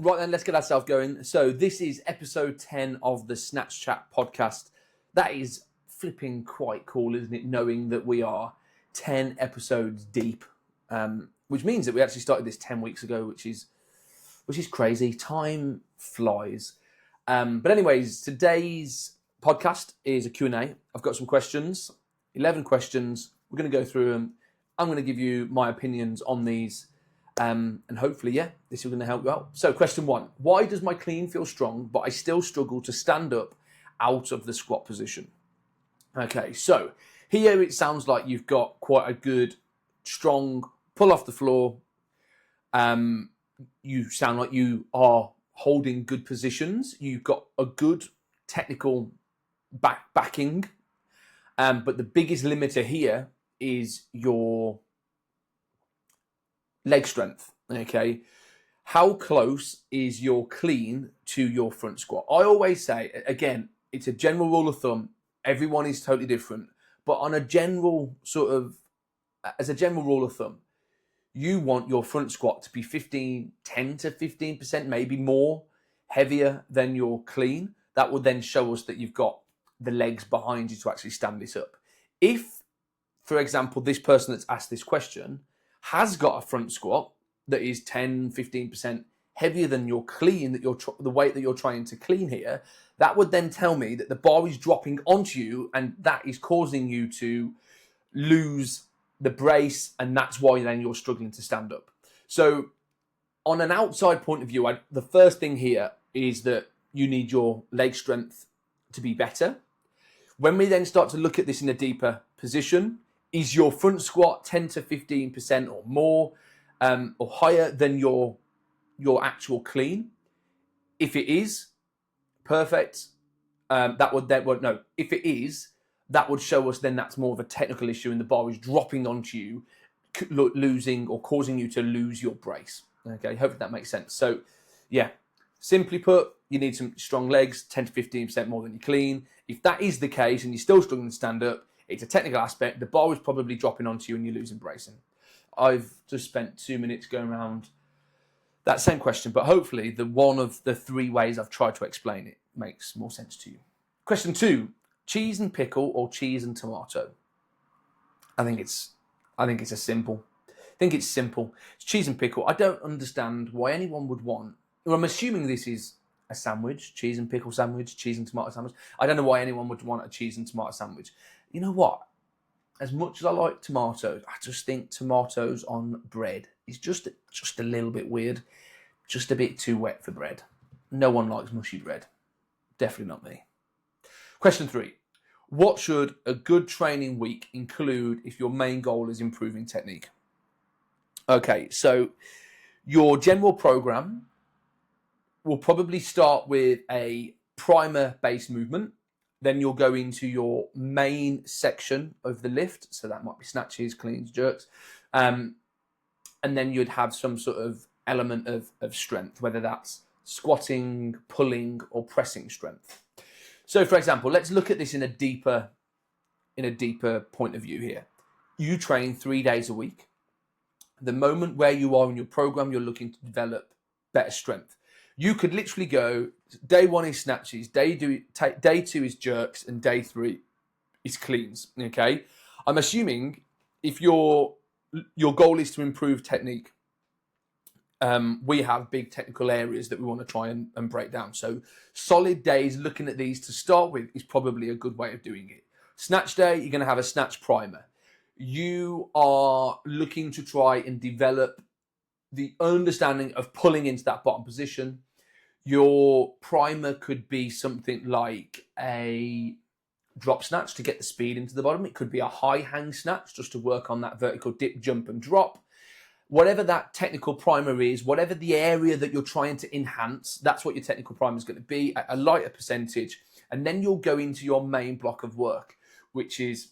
Right then, let's get ourselves going. So this is episode 10 of the Snatch Chat podcast. That is flipping quite cool, isn't it? Knowing that we are 10 episodes deep, which means that we actually started this 10 weeks ago, which is crazy. Time flies. But anyways, today's podcast is a Q&A. I've got some questions, 11 questions. We're going to go through them. I'm going to give you my opinions on these. And hopefully, this is going to help you out. So question 1, why does my clean feel strong, but I still struggle to stand up out of the squat position? Okay, so here it sounds like you've got quite a good, strong pull off the floor. You sound like you are holding good positions. You've got a good technical backing. But the biggest limiter here is your leg strength, okay? How close is your clean to your front squat? I always say, again, it's a general rule of thumb. Everyone is totally different. But on a general as a general rule of thumb, you want your front squat to be 10 to 15%, maybe more, heavier than your clean. That would then show us that you've got the legs behind you to actually stand this up. If, for example, this person that's asked this question has got a front squat that is 10, 15% heavier than your clean, the weight that you're trying to clean here, that would then tell me that the bar is dropping onto you and that is causing you to lose the brace, and that's why then you're struggling to stand up. So on an outside point of view, the first thing here is that you need your leg strength to be better. When we then start to look at this in a deeper position, is your front squat 10 to 15% or more or higher than your actual clean? If it is, perfect. If it is, that would show us then that's more of a technical issue and the bar is dropping onto you, losing or causing you to lose your brace. Okay, hopefully that makes sense. So, simply put, you need some strong legs, 10 to 15% more than you clean. If that is the case and you're still struggling to stand up, it's a technical aspect. The bar is probably dropping onto you and you're losing bracing. I've just spent 2 minutes going around that same question, but hopefully the one of the 3 ways I've tried to explain it makes more sense to you. Question 2, cheese and pickle or cheese and tomato? I think it's simple. It's cheese and pickle. I don't understand why anyone would want. Well, I'm assuming this is a sandwich, cheese and pickle sandwich, cheese and tomato sandwich. I don't know why anyone would want a cheese and tomato sandwich. You know what? As much as I like tomatoes, I just think tomatoes on bread is just a little bit weird. Just a bit too wet for bread. No one likes mushy bread. Definitely not me. Question 3. What should a good training week include if your main goal is improving technique? Okay, so your general program will probably start with a primer-based movement. Then you'll go into your main section of the lift. So that might be snatches, cleans, jerks. And then you'd have some sort of element of strength, whether that's squatting, pulling, or pressing strength. So for example, let's look at this in a deeper point of view here. You train 3 days a week. The moment where you are in your program, you're looking to develop better strength. You could literally go, day 1 is snatches, day 2 is jerks, and day 3 is cleans, okay? I'm assuming if your goal is to improve technique, we have big technical areas that we want to try and break down. So solid days, looking at these to start with, is probably a good way of doing it. Snatch day, you're going to have a snatch primer. You are looking to try and develop the understanding of pulling into that bottom position. Your primer could be something like a drop snatch to get the speed into the bottom. It could be a high hang snatch just to work on that vertical dip, jump and drop. Whatever that technical primer is, whatever the area that you're trying to enhance, that's what your technical primer is going to be, at a lighter percentage. And then you'll go into your main block of work, which is,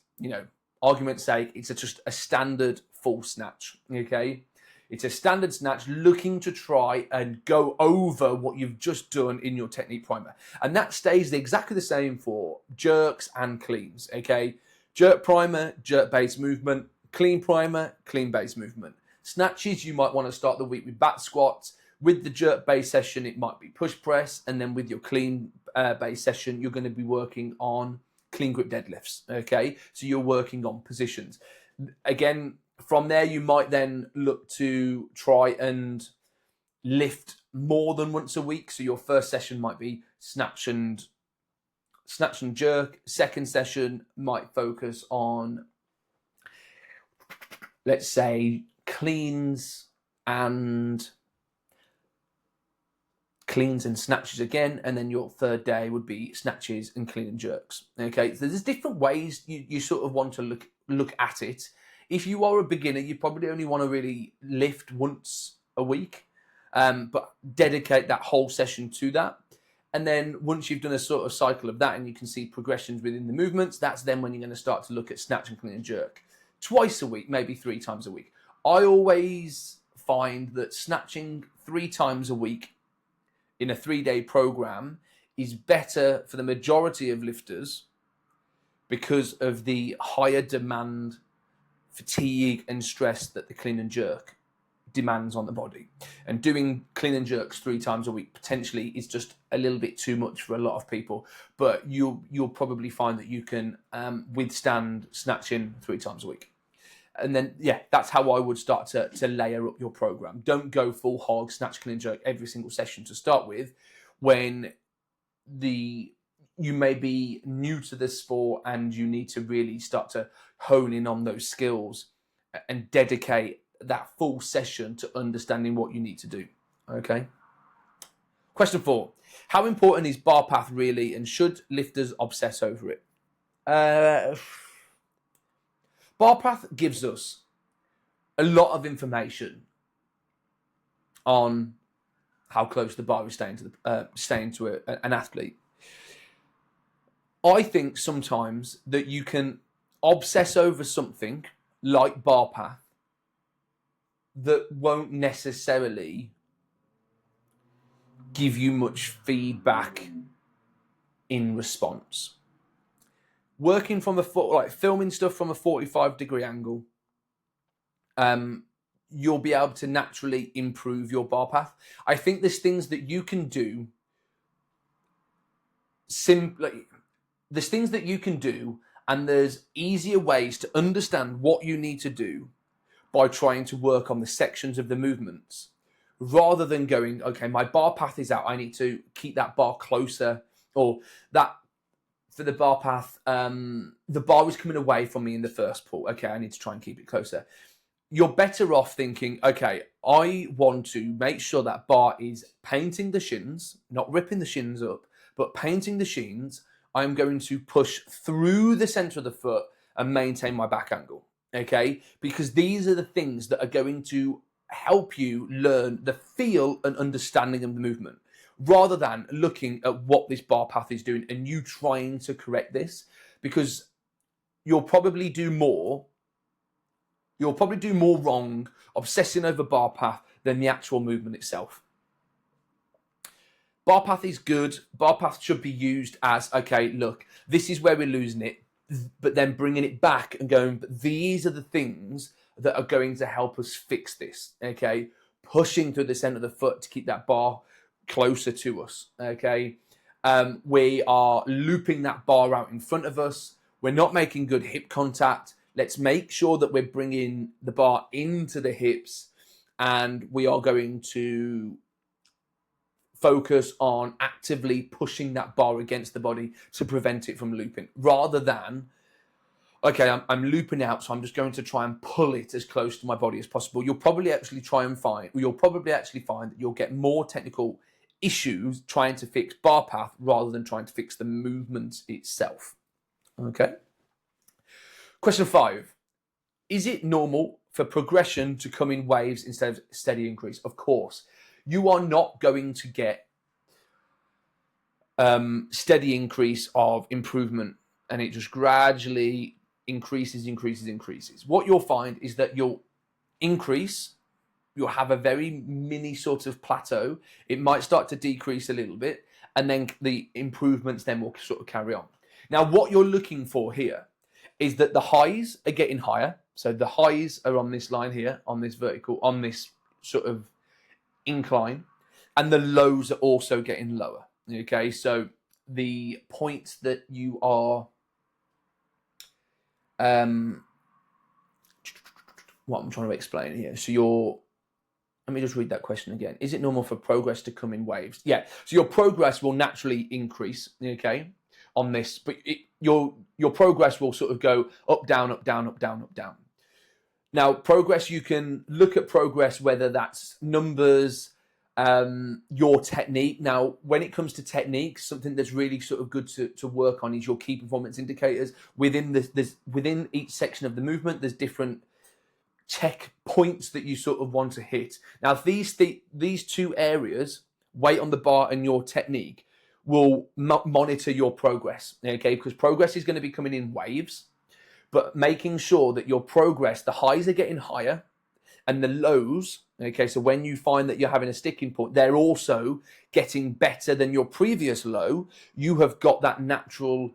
argument's sake, it's just a standard full snatch, okay? It's a standard snatch looking to try and go over what you've just done in your technique primer. And that stays exactly the same for jerks and cleans, okay? Jerk primer, jerk base movement, clean primer, clean base movement. Snatches, you might want to start the week with back squats, With the jerk base session, it might be push press, and then with your clean base session, you're going to be working on clean grip deadlifts. Okay, so you're working on positions. Again, from there, you might then look to try and lift more than once a week. So your first session might be snatch and jerk. Second session might focus on, let's say, cleans and snatches again, and then your third day would be snatches and clean and jerks. Okay, so there's different ways you sort of want to look at it. If you are a beginner, you probably only want to really lift once a week, but dedicate that whole session to that. And then once you've done a sort of cycle of that and you can see progressions within the movements, that's then when you're going to start to look at snatch and clean and jerk. Twice a week, maybe 3 times a week. I always find that snatching 3 times a week in a 3-day program is better for the majority of lifters because of the higher demand, fatigue and stress that the clean and jerk demands on the body. And doing clean and jerks 3 times a week potentially is just a little bit too much for a lot of people, but you'll probably find that you can withstand snatching 3 times a week. And then, yeah, that's how I would start to layer up your program. Don't go full hog, snatch, clean and jerk every single session to start with, when you may be new to the sport and you need to really start to hone in on those skills and dedicate that full session to understanding what you need to do. Okay. Question 4. How important is bar path really, and should lifters obsess over it? Bar path gives us a lot of information on how close the bar is staying to an athlete. I think sometimes that you can obsess over something like bar path that won't necessarily give you much feedback in response. Working from filming stuff from a 45-degree angle, you'll be able to naturally improve your bar path. I think there's things that you can do and there's easier ways to understand what you need to do by trying to work on the sections of the movements, rather than going, okay, my bar path is out, I need to keep that bar closer, or that for the bar path, the bar was coming away from me in the first pull. Okay, I need to try and keep it closer. You're better off thinking, okay, I want to make sure that bar is painting the shins, not ripping the shins up, but painting the shins. I'm going to push through the center of the foot and maintain my back angle. Okay, because these are the things that are going to help you learn the feel and understanding of the movement, rather than looking at what this bar path is doing and you trying to correct this, because you'll probably do more wrong obsessing over bar path than the actual movement itself. Bar path is good. Bar path should be used as, okay, look, this is where we're losing it, but then bringing it back and going, but these are the things that are going to help us fix this. Okay, pushing through the center of the foot to keep that bar closer to us. Okay, we are looping that bar out in front of us. We're not making good hip contact. Let's make sure that we're bringing the bar into the hips, and we are going to focus on actively pushing that bar against the body to prevent it from looping, rather than, okay, I'm looping out, so I'm just going to try and pull it as close to my body as possible. You'll probably actually find that you'll get more technical issues trying to fix bar path rather than trying to fix the movement itself. Okay. Question 5. Is it normal for progression to come in waves instead of steady increase? Of course. You are not going to get steady increase of improvement and it just gradually increases. What you'll find is that you'll have a very mini sort of plateau. It might start to decrease a little bit, and then the improvements then will sort of carry on. Now, what you're looking for here is that the highs are getting higher. So the highs are on this line here, on this vertical, on this sort of incline, and the lows are also getting lower. Okay, so the points that you are, what I'm trying to explain here. So let me just read that question again. Is it normal for progress to come in waves? Yeah. So your progress will naturally increase, okay, on this, but your progress will sort of go up, down, up, down, up, down, up, down. Now, progress, you can look at progress, whether that's numbers, your technique. Now, when it comes to technique, something that's really sort of good to work on is your key performance indicators. Within each section of the movement, there's different check points that you sort of want to hit. Now, these two areas, weight on the bar and your technique, will monitor your progress, okay? Because progress is going to be coming in waves, but making sure that your progress, the highs are getting higher and the lows, okay, so when you find that you're having a sticking point, they're also getting better than your previous low, you have got that natural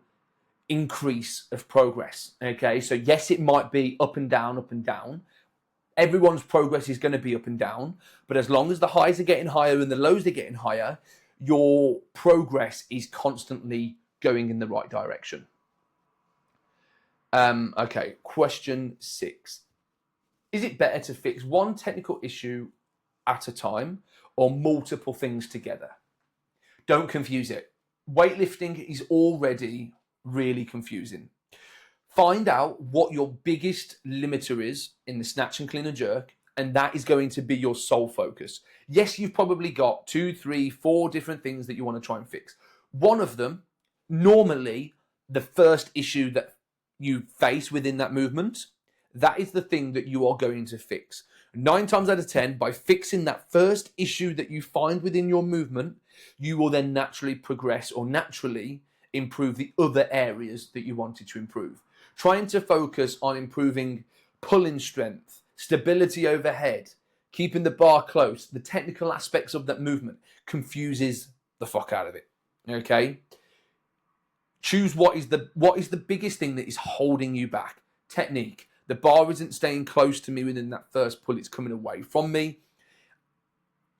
increase of progress, okay? So yes, it might be up and down, up and down. Everyone's progress is going to be up and down, but as long as the highs are getting higher and the lows are getting higher, your progress is constantly going in the right direction. Okay, question 6. Is it better to fix one technical issue at a time or multiple things together? Don't confuse it. Weightlifting is already really confusing. Find out what your biggest limiter is in the snatch and clean and jerk, and that is going to be your sole focus. Yes, you've probably got 2, 3, 4 different things that you want to try and fix. One of them, normally the first issue that you face within that movement, that is the thing that you are going to fix. 9 times out of 10, by fixing that first issue that you find within your movement, you will then naturally progress or naturally improve the other areas that you wanted to improve. Trying to focus on improving pulling strength, stability overhead, keeping the bar close, the technical aspects of that movement confuses the fuck out of it. Okay? Choose what is the biggest thing that is holding you back. Technique. The bar isn't staying close to me within that first pull, it's coming away from me.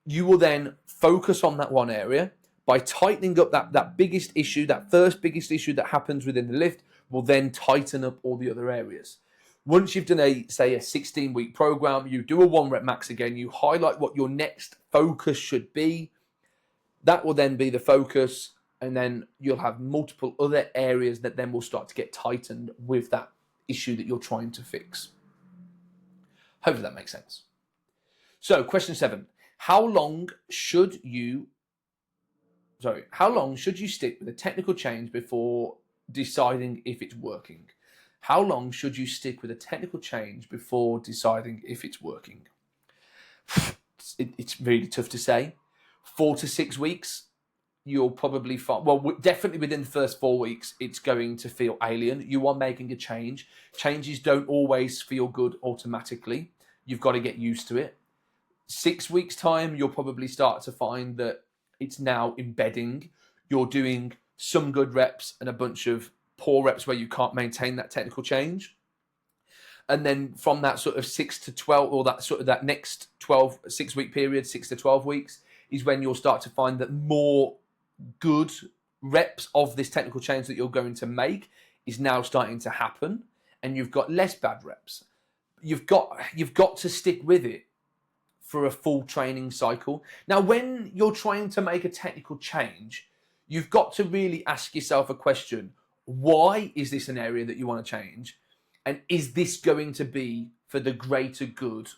You will then focus on that one area by tightening up that biggest issue, that first biggest issue that happens within the lift, will then tighten up all the other areas. Once you've done a 16-week program, you do a 1 rep max again, you highlight what your next focus should be. That will then be the focus, and then you'll have multiple other areas that then will start to get tightened with that issue that you're trying to fix. Hopefully that makes sense. So, question 7. How long should you stick with a technical change before deciding if it's working? How long should you stick with a technical change before deciding if it's working? It's really tough to say. 4 to 6 weeks, you'll probably find, well, definitely within the first 4 weeks, it's going to feel alien. You are making a change. Changes don't always feel good automatically. You've got to get used to it. 6 weeks time, you'll probably start to find that it's now embedding. You're doing some good reps and a bunch of poor reps where you can't maintain that technical change. And then from that sort of 6 to 12, or that next 6-week period, 6 to 12 weeks, is when you'll start to find that more good reps of this technical change that you're going to make is now starting to happen, and you've got less bad reps. You've got to stick with it for a full training cycle. Now, when you're trying to make a technical change, you've got to really ask yourself a question. Why is this an area that you want to change? And is this going to be for the greater good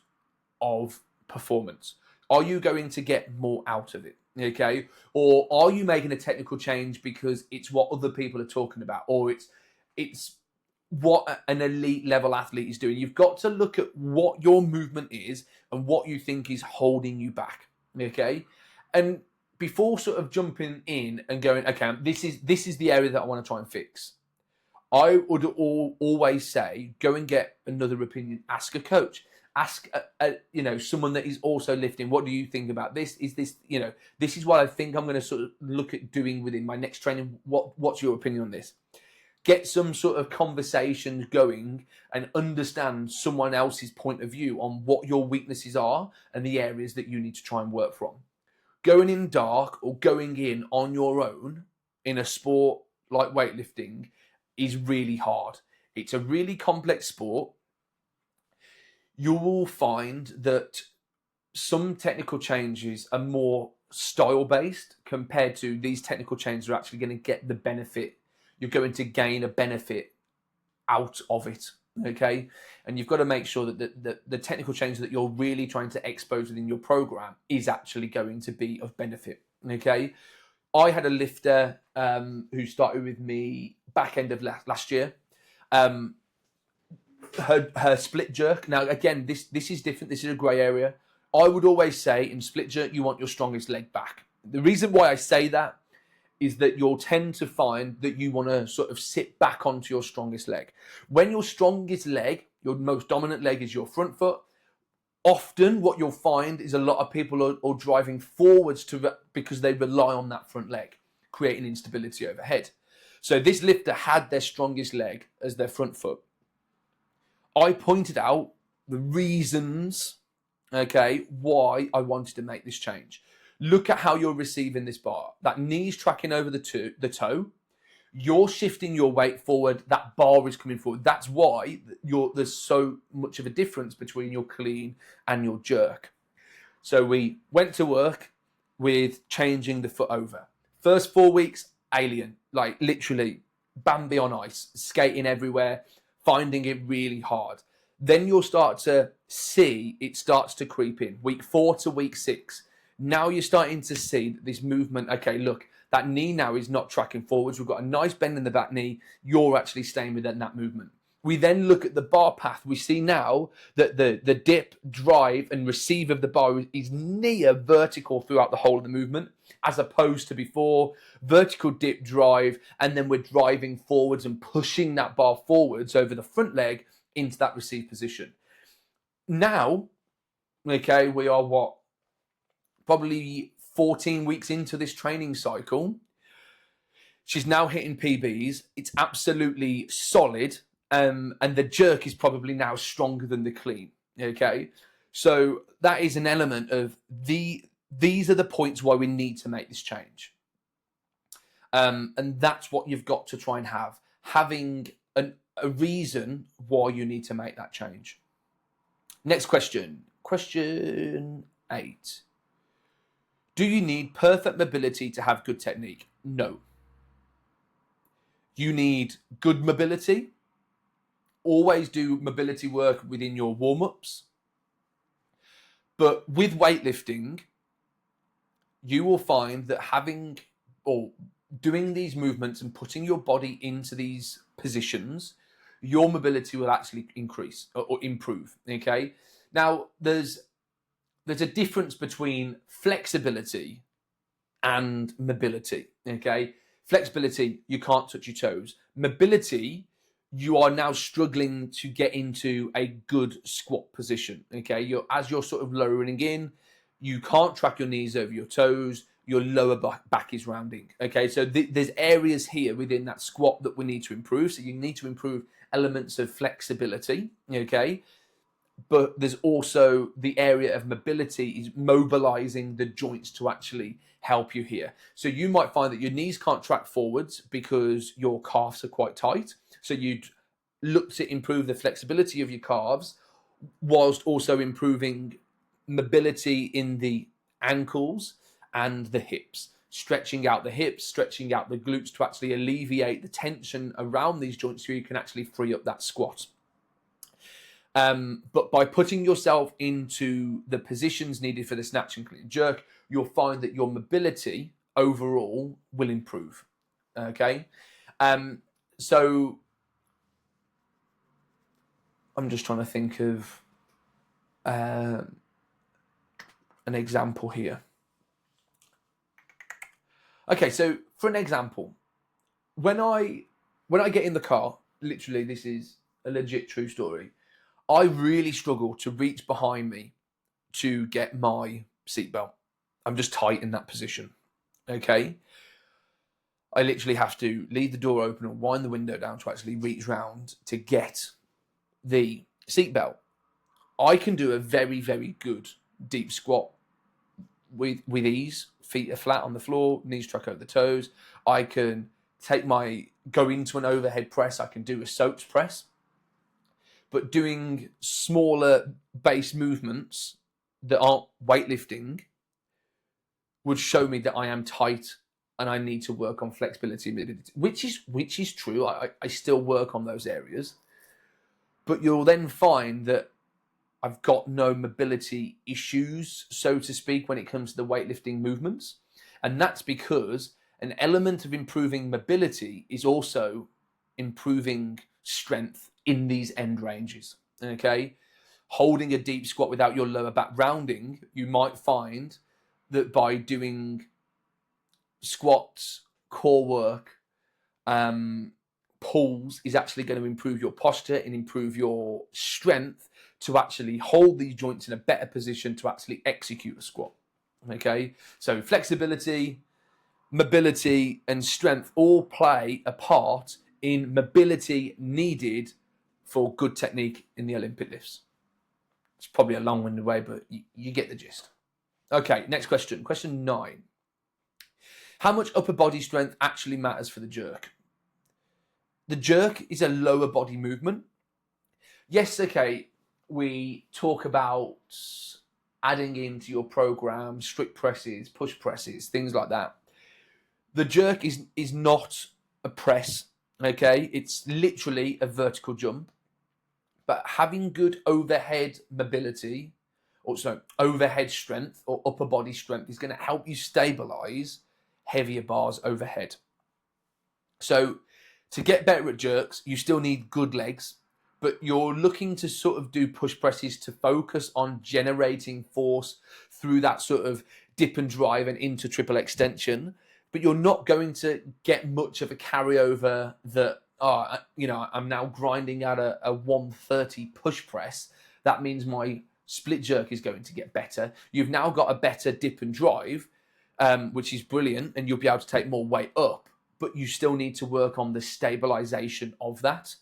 of performance? Are you going to get more out of it? Okay? Or are you making a technical change because it's what other people are talking about, or it's what an elite level athlete is doing? You've got to look at what your movement is and what you think is holding you back. Okay? And before sort of jumping in and going, okay, this is the area that I want to try and fix, I would always say, go and get another opinion. Ask a coach. Ask someone that is also lifting. What do you think about this? Is this, this is what I think I'm going to sort of look at doing within my next training. What's your opinion on this? Get some sort of conversations going and understand someone else's point of view on what your weaknesses are and the areas that you need to try and work from. going in dark or going in on your own in a sport like weightlifting is really hard. It's a really complex sport. You will find that some technical changes are more style based compared to these technical changes are actually going to get the benefit. You're going to gain a benefit out of it. Okay. And you've got to make sure that the technical change that you're really trying to expose within your program is actually going to be of benefit. Okay. I had a lifter who started with me back end of last year. Her split jerk. Now, again, this is different. This is a grey area. I would always say in split jerk, you want your strongest leg back. The reason why I say that is that you'll tend to find that you want to sort of sit back onto your strongest leg. When your strongest leg, your most dominant leg is your front foot, often what you'll find is a lot of people are driving forwards because they rely on that front leg, creating instability overhead. So this lifter had their strongest leg as their front foot. I pointed out the reasons, okay, why I wanted to make this change. Look at how you're receiving this bar. That knee's tracking over the toe. You're shifting your weight forward. That bar is coming forward. That's why there's so much of a difference between your clean and your jerk. So we went to work with changing the foot over. First 4 weeks, alien. Like literally Bambi on ice, skating everywhere, finding it really hard. Then you'll start to see it starts to creep in. Week 4 to week 6. Now you're starting to see that this movement, okay, look, that knee now is not tracking forwards. We've got a nice bend in the back knee. You're actually staying within that movement. We then look at the bar path. We see now that the dip, drive, and receive of the bar is near vertical throughout the whole of the movement, as opposed to before, vertical dip, drive, and then we're driving forwards and pushing that bar forwards over the front leg into that receive position. Now, okay, we are what? Probably 14 weeks into this training cycle. She's now hitting PBs. It's absolutely solid. And the jerk is probably now stronger than the clean. Okay. So that is an element of these are the points why we need to make this change. And that's what you've got to try and having a reason why you need to make that change. Next question. Question 8. Do you need perfect mobility to have good technique? No. You need good mobility. Always do mobility work within your warm-ups. But with weightlifting, you will find that having or doing these movements and putting your body into these positions, your mobility will actually increase or improve. Okay. Now, there's a difference between flexibility and mobility. Okay. Flexibility, you can't touch your toes. Mobility, you are now struggling to get into a good squat position. Okay. As you're sort of lowering in, you can't track your knees over your toes. Your lower back is rounding. Okay. So there's areas here within that squat that we need to improve. So you need to improve elements of flexibility. Okay. But there's also the area of mobility is mobilizing the joints to actually help you here. So you might find that your knees can't track forwards because your calves are quite tight. So you'd look to improve the flexibility of your calves whilst also improving mobility in the ankles and the hips. Stretching out the hips, stretching out the glutes to actually alleviate the tension around these joints so you can actually free up that squat. But by putting yourself into the positions needed for the snatch and clean jerk, you'll find that your mobility overall will improve. Okay. So I'm just trying to think of an example here. Okay. So for an example, when I get in the car, literally, this is a legit true story. I really struggle to reach behind me to get my seatbelt. I'm just tight in that position. Okay. I literally have to leave the door open or wind the window down to actually reach round to get the seatbelt. I can do a very, very good deep squat with ease. feet are flat on the floor, knees track over the toes. I can go into an overhead press. I can do a Oates press. But doing smaller base movements that aren't weightlifting would show me that I am tight and I need to work on flexibility, which is true. I still work on those areas. But you'll then find that I've got no mobility issues, so to speak, when it comes to the weightlifting movements. And that's because an element of improving mobility is also improving strength in these end ranges, okay? Holding a deep squat without your lower back rounding, you might find that by doing squats, core work, pulls is actually going to improve your posture and improve your strength to actually hold these joints in a better position to actually execute a squat. Okay, so flexibility, mobility, and strength all play a part in mobility needed for good technique in the Olympic lifts. It's probably a long-winded way, but you get the gist. Okay, next question. Question 9. How much upper body strength actually matters for the jerk? The jerk is a lower body movement. Yes, okay, we talk about adding into your program strict presses, push presses, things like that. The jerk is not a press, okay? It's literally a vertical jump. But having good overhead mobility, also overhead strength or upper body strength, is going to help you stabilize heavier bars overhead. So to get better at jerks, you still need good legs, but you're looking to sort of do push presses to focus on generating force through that sort of dip and drive and into triple extension. But you're not going to get much of a carryover that, I'm now grinding out a 130 push press. That means my split jerk is going to get better. You've now got a better dip and drive, which is brilliant, and you'll be able to take more weight up, but you still need to work on the stabilization of that.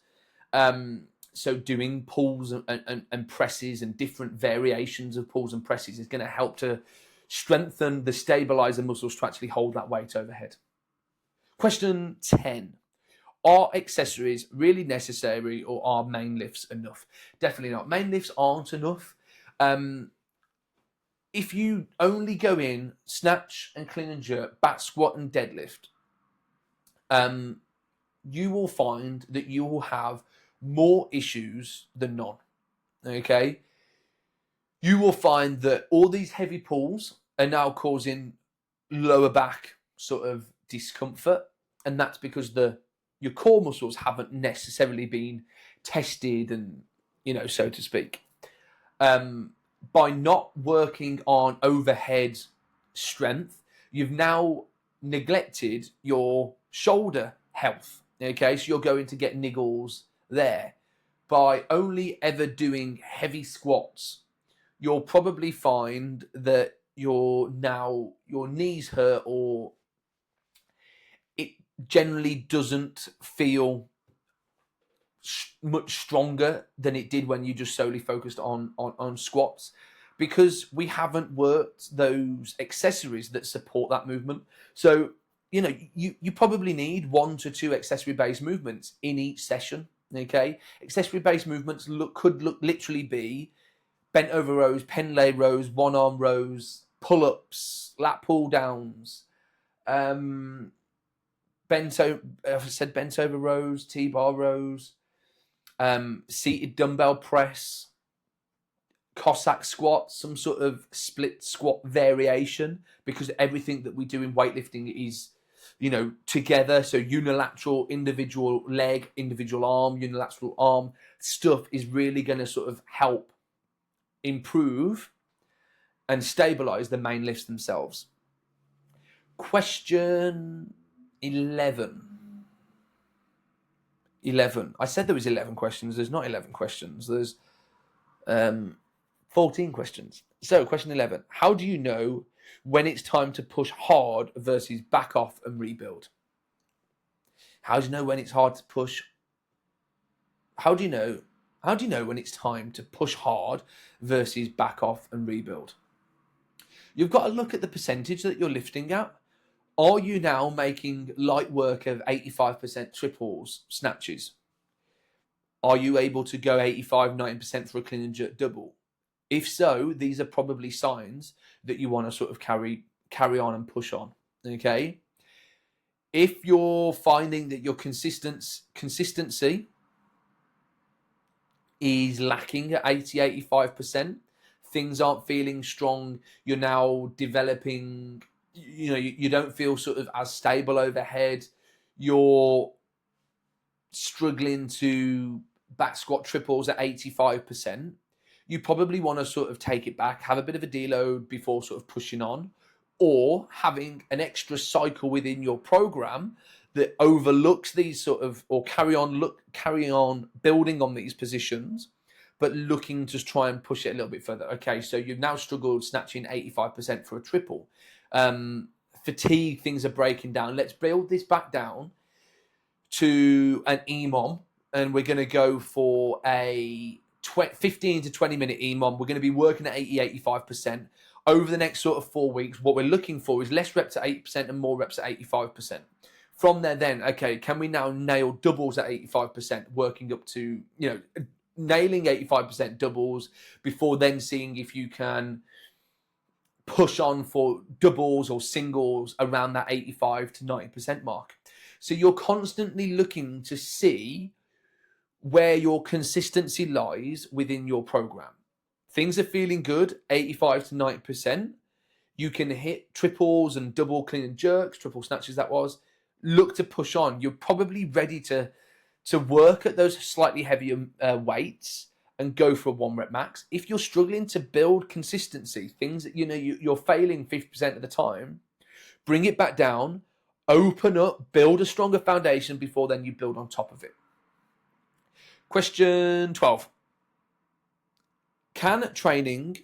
So doing pulls and presses and different variations of pulls and presses is going to help to strengthen the stabilizer muscles to actually hold that weight overhead. Question 10. Are accessories really necessary, or are main lifts enough? Definitely not. Main lifts aren't enough. If you only go in snatch and clean and jerk, back squat and deadlift, you will find that you will have more issues than none. Okay? You will find that all these heavy pulls are now causing lower back sort of discomfort, and that's because your core muscles haven't necessarily been tested and, so to speak. By not working on overhead strength, you've now neglected your shoulder health. Okay, so you're going to get niggles there. By only ever doing heavy squats, you'll probably find that your knees hurt, or it generally doesn't feel much stronger than it did when you just solely focused on squats, because we haven't worked those accessories that support that movement. So you probably need 1 to 2 accessory based movements in each session. Okay, accessory based movements could literally be bent over rows, pen lay rows, one arm rows, pull ups, lat pull downs, bent over rows, T-bar rows, seated dumbbell press, Cossack squat, some sort of split squat variation, because everything that we do in weightlifting is, together. So unilateral, individual leg, individual arm, unilateral arm stuff is really going to sort of help improve and stabilize the main lifts themselves. Question 11. I said there was 11 questions. There's not 11 questions. There's 14 questions. So question 11. How do you know when it's time to push hard versus back off and rebuild? How do you know when it's hard to push? How do you know when it's time to push hard versus back off and rebuild? You've got to look at the percentage that you're lifting at. Are you now making light work of 85% triples, snatches? Are you able to go 85, 90% for a clean and jerk double? If so, these are probably signs that you want to sort of carry on and push on, okay? If you're finding that your consistency is lacking at 80, 85%, things aren't feeling strong, you're now developing, you don't feel sort of as stable overhead, you're struggling to back squat triples at 85%, you probably want to sort of take it back, have a bit of a deload before sort of pushing on, or having an extra cycle within your program that overlooks these sort of, or carry on building on these positions, but looking to try and push it a little bit further. Okay, so you've now struggled snatching 85% for a triple. Fatigue, things are breaking down. Let's build this back down to an EMOM, and we're going to go for a 15 to 20 minute EMOM. We're going to be working at 80, 85%. Over the next sort of 4 weeks, what we're looking for is less reps at 8% and more reps at 85%. From there then, okay, can we now nail doubles at 85%, working up to, nailing 85% doubles before then seeing if you can push on for doubles or singles around that 85 to 90% mark. So you're constantly looking to see where your consistency lies within your program. Things are feeling good, 85 to 90%. You can hit triples and double clean and jerks, triple snatches that was. Look to push on. You're probably ready to work at those slightly heavier weights and go for a 1 rep max. If you're struggling to build consistency, things that you're failing 50% of the time, bring it back down, open up, build a stronger foundation before then you build on top of it. Question 12. Can training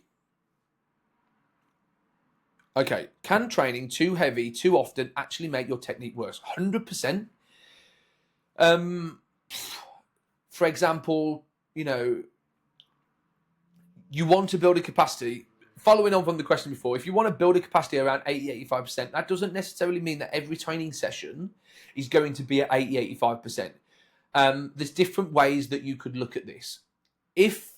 too heavy, too often actually make your technique worse? 100%. For example, you want to build a capacity. Following on from the question before, if you want to build a capacity around 80, 85%, that doesn't necessarily mean that every training session is going to be at 80, 85%. There's different ways that you could look at this. If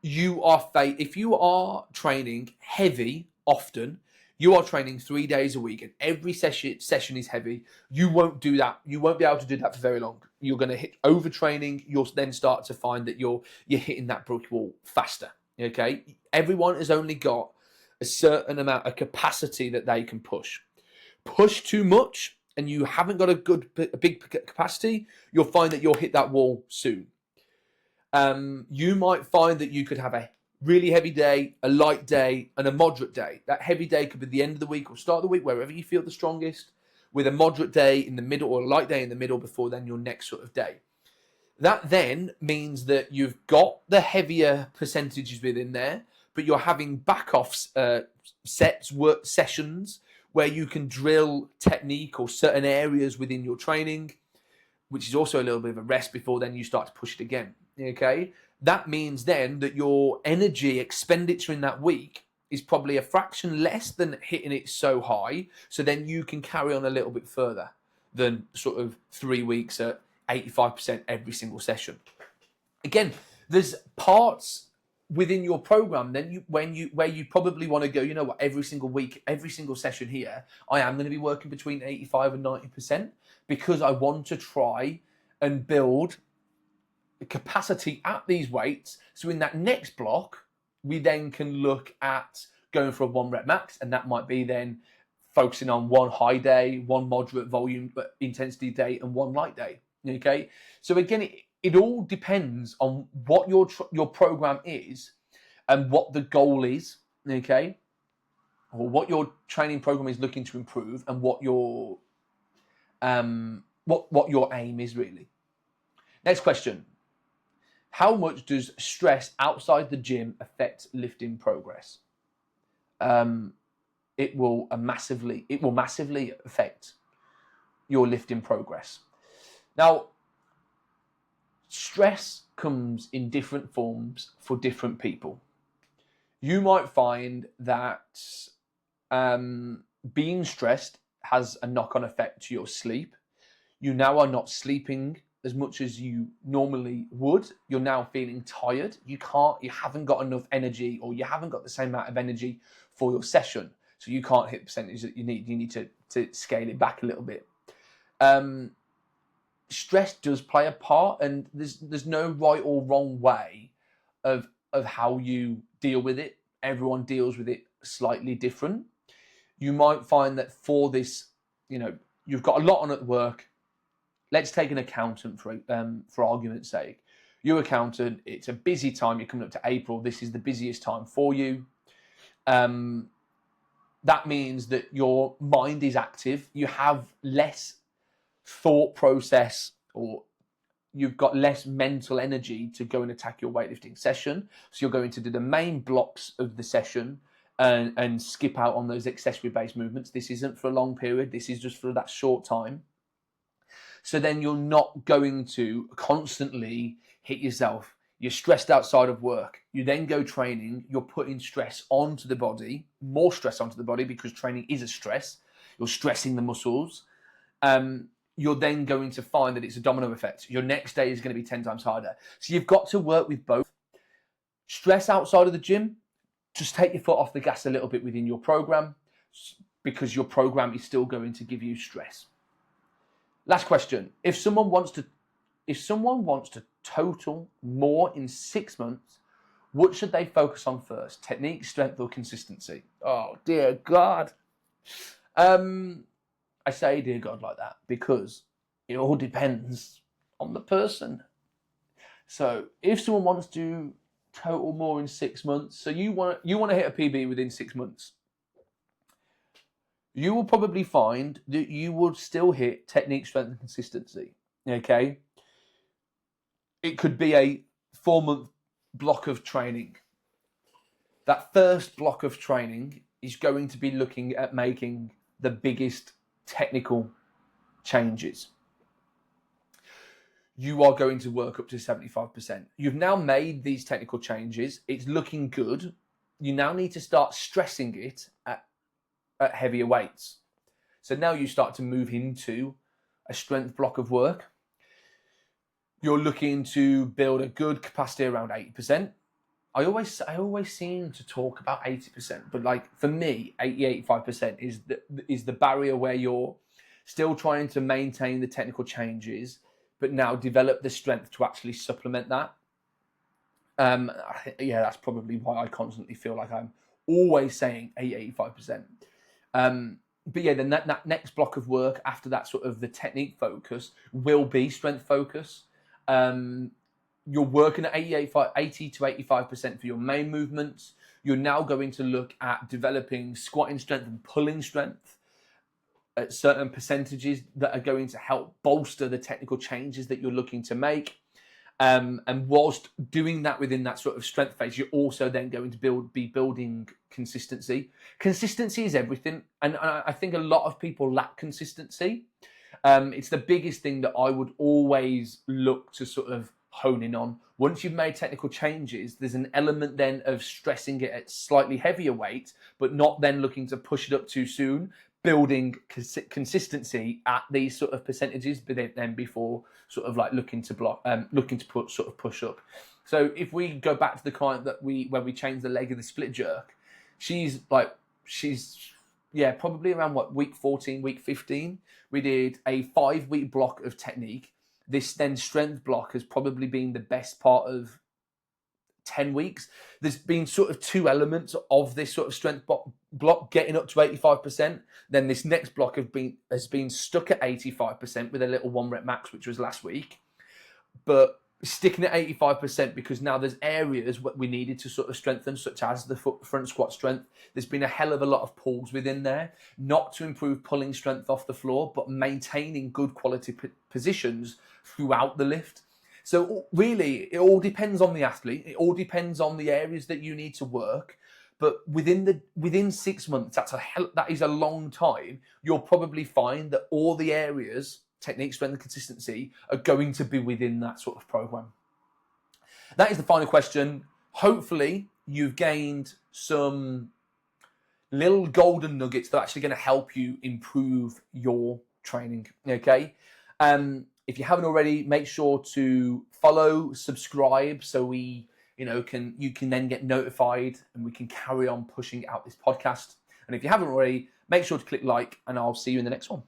you are training heavy often, you are training 3 days a week and every session is heavy, you won't do that. You won't be able to do that for very long. You're going to hit overtraining. You'll then start to find that you're hitting that brick wall faster. Okay, everyone has only got a certain amount of capacity that they can push. Push too much and you haven't got a big capacity, you'll find that you'll hit that wall soon. You might find that you could have a really heavy day, a light day, and a moderate day. That heavy day could be the end of the week or start of the week, wherever you feel the strongest, with a moderate day in the middle or a light day in the middle before then your next sort of day. That then means that you've got the heavier percentages within there, but you're having back-off work sessions where you can drill technique or certain areas within your training, which is also a little bit of a rest before then you start to push it again. Okay, that means then that your energy expenditure in that week is probably a fraction less than hitting it so high. So then you can carry on a little bit further than sort of 3 weeks at 85% every single session. Again, there's parts within your program then where you probably want to go, you know what, every single week, every single session here, I am going to be working between 85 and 90% because I want to try and build capacity at these weights. So in that next block, we then can look at going for a 1 rep max, and that might be then focusing on 1 high day, 1 moderate volume intensity day, and 1 light day. Okay, so again, it all depends on what your program is and what the goal is. Okay, or what your training program is looking to improve, and what your aim is really. Next question. How much does stress outside the gym affect lifting progress? It will massively affect your lifting progress. Now, stress comes in different forms for different people. You might find that being stressed has a knock-on effect to your sleep. You now are not sleeping as much as you normally would. You're now feeling tired. You haven't got enough energy, or you haven't got the same amount of energy for your session. So you can't hit the percentage that you need. You need to scale it back a little bit. Stress does play a part, and there's no right or wrong way of how you deal with it. Everyone deals with it slightly different. You might find that for this, you've got a lot on at work. Let's take an accountant for argument's sake. You're an accountant. It's a busy time. You're coming up to April. This is the busiest time for you. That means that your mind is active. You have less thought process, or you've got less mental energy to go and attack your weightlifting session. So you're going to do the main blocks of the session and skip out on those accessory-based movements. This isn't for a long period. This is just for that short time. So then you're not going to constantly hit yourself. You're stressed outside of work. You then go training. You're putting stress onto the body, more stress onto the body, because training is a stress. You're stressing the muscles. You're then going to find that it's a domino effect. Your next day is going to be 10 times harder. So you've got to work with both. Stress outside of the gym, just take your foot off the gas a little bit within your program, because your program is still going to give you stress. Last question. If someone wants to total more in 6 months, what should they focus on first? Technique, strength, or consistency? Oh, dear God. I say dear God like that because it all depends on the person. So if someone wants to total more in 6 months, so you want to hit a PB within 6 months, you will probably find that you would still hit technique, strength, and consistency. Okay? It could be a 4-month block of training. That first block of training is going to be looking at making the biggest technical changes. You are going to work up to 75%. You've now made these technical changes. It's looking good. You now need to start stressing it at heavier weights. So now you start to move into a strength block of work. You're looking to build a good capacity around 80%. I always seem to talk about 80%, but like for me, 85% is the barrier where you're still trying to maintain the technical changes, but now develop the strength to actually supplement that. That's probably why I constantly feel like I'm always saying 85%. But yeah, then that next block of work after that, sort of the technique focus, will be strength focus. You're working at 80 to 85% for your main movements. You're now going to look at developing squatting strength and pulling strength at certain percentages that are going to help bolster the technical changes that you're looking to make. And whilst doing that within that sort of strength phase, you're also then going to be building consistency. Consistency is everything. And I think a lot of people lack consistency. It's the biggest thing that I would always look to sort of hone in on. Once you've made technical changes, there's an element then of stressing it at slightly heavier weight, but not then looking to push it up too soon, building consistency at these sort of percentages, but then before sort of like looking to push up. So if we go back to the client where we changed the leg of the split jerk, she's probably around week 14, week 15. We did a 5-week block of technique. This then strength block has probably been the best part of 10 weeks. There's been sort of 2 elements of this sort of strength block getting up to 85%. Then this next block has been stuck at 85% with a little 1 rep max, which was last week. But sticking at 85% because now there's areas what we needed to sort of strengthen, such as the front squat strength. There's been a hell of a lot of pulls within there, not to improve pulling strength off the floor, but maintaining good quality positions throughout the lift. So really, it all depends on the athlete. It all depends on the areas that you need to work. But within 6 months, that is a long time. You'll probably find that all the areas, technique, strength, and consistency, are going to be within that sort of program. That is the final question. Hopefully, you've gained some little golden nuggets that are actually going to help you improve your training. Okay. If you haven't already, make sure to follow, subscribe, so you can then get notified and we can carry on pushing out this podcast. And if you haven't already, make sure to click like, and I'll see you in the next one.